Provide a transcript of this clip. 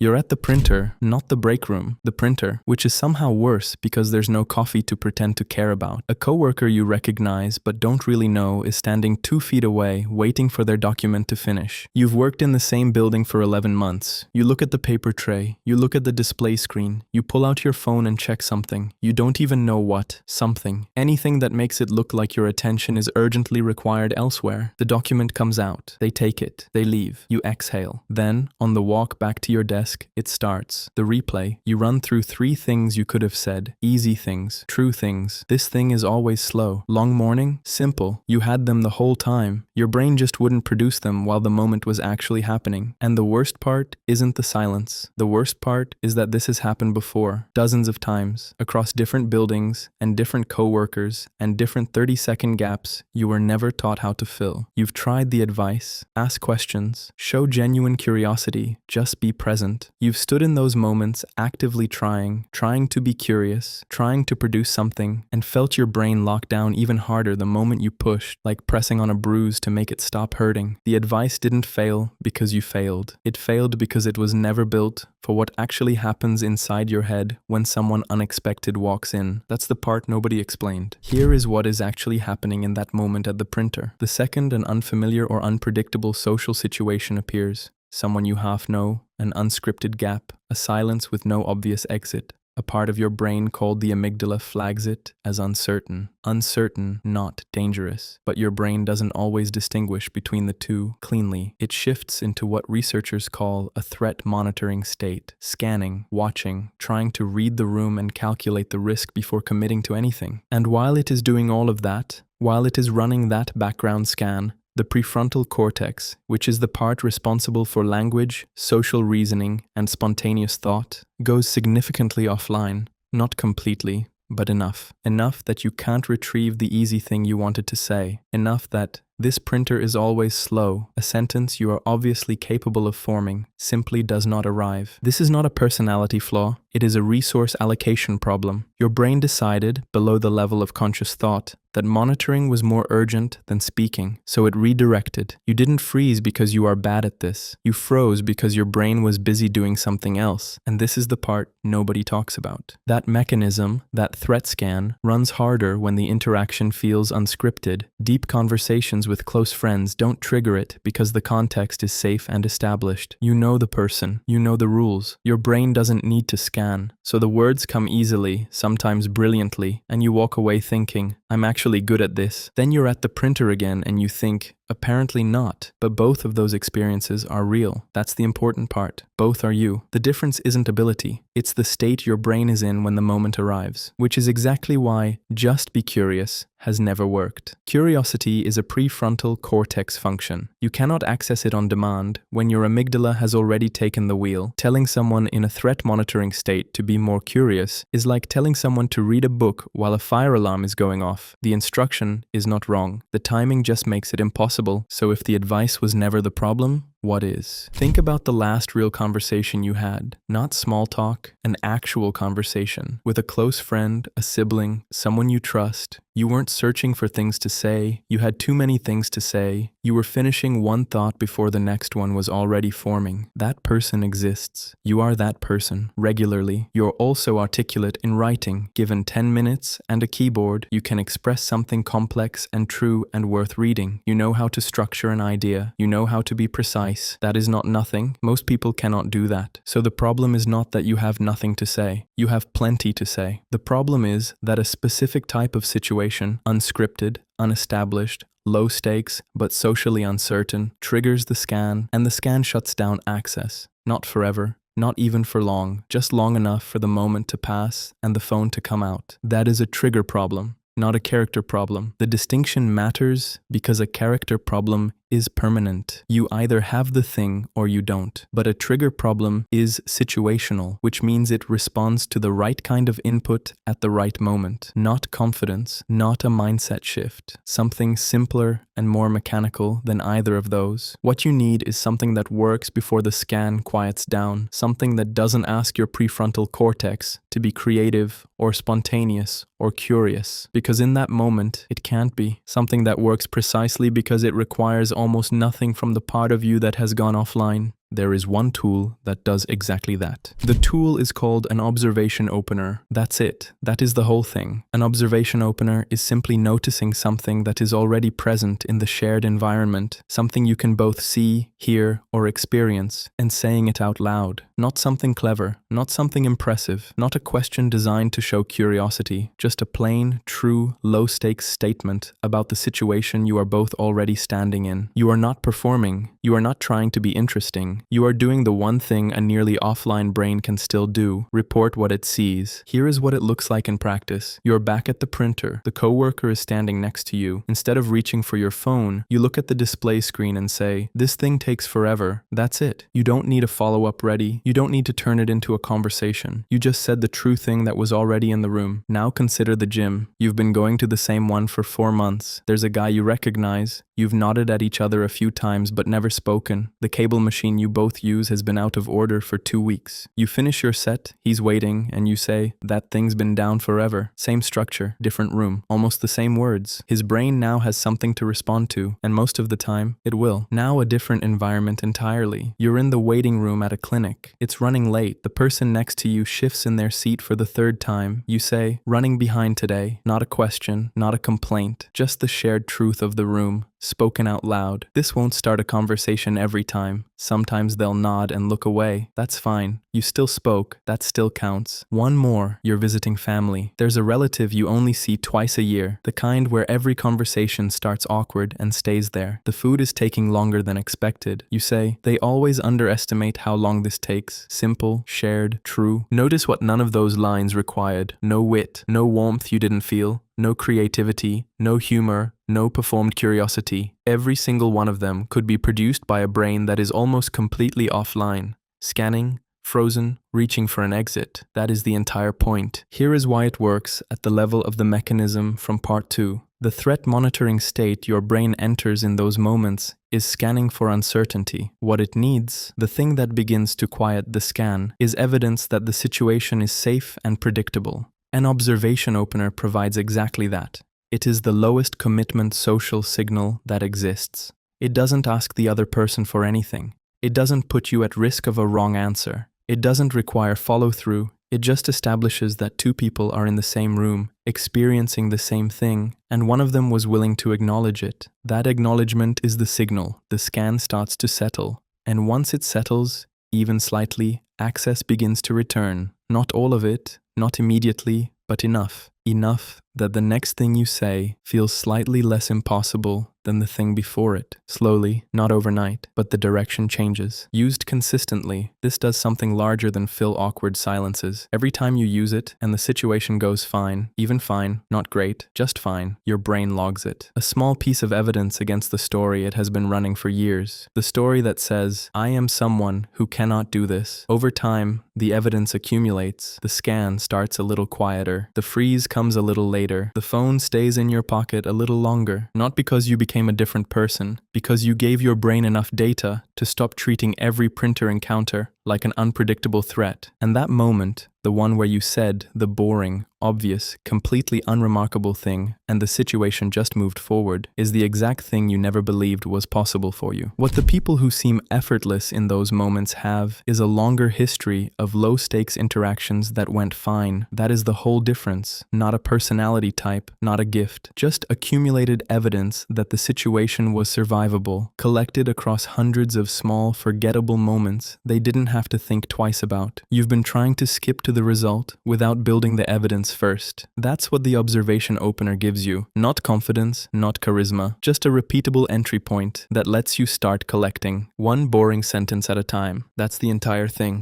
You're at the printer, not the break room, the printer, which is somehow worse because there's no coffee to pretend to care about. A coworker you recognize but don't really know is standing 2 feet away, waiting for their document to finish. You've worked in the same building for 11 months. You look at the paper tray, you look at the display screen, you pull out your phone and check something. You don't even know what, something. Anything that makes it look like your attention is urgently required elsewhere. The document comes out. They take it. They leave. You exhale. Then, on the walk back to your desk, it starts. The replay. You run through 3 things you could have said. Easy things. True things. This thing is always slow. Long morning? Simple. You had them the whole time. Your brain just wouldn't produce them while the moment was actually happening. And the worst part isn't the silence. The worst part is that this has happened before. Dozens of times. Across different buildings and different co-workers and different 30-second gaps you were never taught how to fill. You've tried the advice. Ask questions. Show genuine curiosity. Just be present. You've stood in those moments actively trying to be curious, trying to produce something, and felt your brain lock down even harder the moment you pushed, like pressing on a bruise to make it stop hurting. The advice didn't fail because you failed. It failed because it was never built for what actually happens inside your head when someone unexpected walks in. That's the part nobody explained. Here is what is actually happening in that moment at the printer. The second an unfamiliar or unpredictable social situation appears, someone you half know, an unscripted gap, a silence with no obvious exit, a part of your brain called the amygdala flags it as uncertain. Uncertain, not dangerous. But your brain doesn't always distinguish between the two cleanly. It shifts into what researchers call a threat monitoring state, scanning, watching, trying to read the room and calculate the risk before committing to anything. And while it is doing all of that, while it is running that background scan, the prefrontal cortex, which is the part responsible for language, social reasoning, and spontaneous thought, goes significantly offline. Not completely, but enough. Enough that you can't retrieve the easy thing you wanted to say. Enough that this printer is always slow. A sentence you are obviously capable of forming simply does not arrive. This is not a personality flaw. It is a resource allocation problem. Your brain decided, below the level of conscious thought, that monitoring was more urgent than speaking, so it redirected. You didn't freeze because you are bad at this. You froze because your brain was busy doing something else, and this is the part nobody talks about. That mechanism, that threat scan, runs harder when the interaction feels unscripted. Deep conversations with close friends don't trigger it because the context is safe and established. You know the person, you know the rules. Your brain doesn't need to scan, so the words come easily, sometimes brilliantly, and you walk away thinking, I'm actually good at this. Then you're at the printer again and you think, apparently not. But both of those experiences are real. That's the important part. Both are you. The difference isn't ability. It's the state your brain is in when the moment arrives, which is exactly why just be curious has never worked. Curiosity is a prefrontal cortex function. You cannot access it on demand when your amygdala has already taken the wheel. Telling someone in a threat monitoring state to be more curious is like telling someone to read a book while a fire alarm is going off. The instruction is not wrong. The timing just makes it impossible. So if the advice was never the problem, what is? Think about the last real conversation you had. Not small talk, an actual conversation. With a close friend, a sibling, someone you trust. You weren't searching for things to say. You had too many things to say. You were finishing one thought before the next one was already forming. That person exists. You are that person, regularly. You're also articulate in writing. Given 10 minutes and a keyboard, you can express something complex and true and worth reading. You know how to structure an idea. You know how to be precise. That is not nothing. Most people cannot do that. So the problem is not that you have nothing to say. You have plenty to say. The problem is that a specific type of situation, unscripted, unestablished, low stakes, but socially uncertain, triggers the scan, and the scan shuts down access. Not forever. Not even for long. Just long enough for the moment to pass and the phone to come out. That is a trigger problem, not a character problem. The distinction matters because a character problem is permanent. You either have the thing or you don't. But a trigger problem is situational, which means it responds to the right kind of input at the right moment. Not confidence, not a mindset shift. Something simpler and more mechanical than either of those. What you need is something that works before the scan quiets down. Something that doesn't ask your prefrontal cortex to be creative or spontaneous or curious. Because in that moment, it can't be. Something that works precisely because it requires almost nothing from the part of you that has gone offline. there is one tool that does exactly that. The tool is called an observation opener. That's it. That is the whole thing. An observation opener is simply noticing something that is already present in the shared environment, something you can both see, hear, or experience, and saying it out loud. Not something clever, not something impressive, not a question designed to show curiosity, just a plain, true, low-stakes statement about the situation you are both already standing in. You are not performing. You are not trying to be interesting. You are doing the one thing a nearly offline brain can still do: report what it sees. Here is what it looks like in practice. You are back at the printer. The coworker is standing next to you. Instead of reaching for your phone, you look at the display screen and say, "This thing takes forever." That's it. You don't need a follow-up ready. You don't need to turn it into a conversation. You just said the true thing that was already in the room. Now consider the gym. You've been going to the same one for 4 months. There's a guy you recognize. You've nodded at each other a few times but never spoken. The cable machine you both use has been out of order for 2 weeks. You finish your set, he's waiting, and you say, "That thing's been down forever." Same structure, different room, almost the same words. His brain now has something to respond to, and most of the time, it will. Now a different environment entirely. You're in the waiting room at a clinic. It's running late. The person next to you shifts in their seat for the 3rd time. You say, "Running behind today." Not a question, not a complaint, just the shared truth of the room, spoken out loud. This won't start a conversation every time. Sometimes they'll nod and look away. That's fine. You still spoke. That still counts. One more. You're visiting family. There's a relative you only see twice a year, the kind where every conversation starts awkward and stays there. The food is taking longer than expected. You say, "They always underestimate how long this takes." Simple, shared, true. Notice what none of those lines required. No wit, no warmth you didn't feel, no creativity, no humor, no performed curiosity. Every single one of them could be produced by a brain that is almost completely offline, scanning, frozen, reaching for an exit. That is the entire point. Here is why it works at the level of the mechanism from part 2. The threat monitoring state your brain enters in those moments is scanning for uncertainty. What it needs, the thing that begins to quiet the scan, is evidence that the situation is safe and predictable. An observation opener provides exactly that. It is the lowest commitment social signal that exists. It doesn't ask the other person for anything. It doesn't put you at risk of a wrong answer. It doesn't require follow-through. It just establishes that 2 people are in the same room, experiencing the same thing, and one of them was willing to acknowledge it. That acknowledgement is the signal. The scan starts to settle, and once it settles, even slightly, access begins to return. Not all of it, not immediately, but enough. Enough that the next thing you say feels slightly less impossible than the thing before it. Slowly, not overnight, but the direction changes. Used consistently, this does something larger than fill awkward silences. Every time you use it and the situation goes fine, even fine, not great, just fine, your brain logs it. A small piece of evidence against the story it has been running for years. The story that says, "I am someone who cannot do this." Over time, the evidence accumulates. The scan starts a little quieter. The freeze comes a little later. The phone stays in your pocket a little longer. Not because you became a different person, because you gave your brain enough data to stop treating every printer encounter like an unpredictable threat. And that moment, the one where you said the boring, obvious, completely unremarkable thing, and the situation just moved forward, is the exact thing you never believed was possible for you. What the people who seem effortless in those moments have is a longer history of low-stakes interactions that went fine. That is the whole difference. Not a personality type, not a gift, just accumulated evidence that the situation was survivable, collected across hundreds of small, forgettable moments they didn't have to think twice about. You've been trying to skip to the result without building the evidence first. That's what the observation opener gives you. Not confidence, not charisma, just a repeatable entry point that lets you start collecting. One boring sentence at a time. That's the entire thing.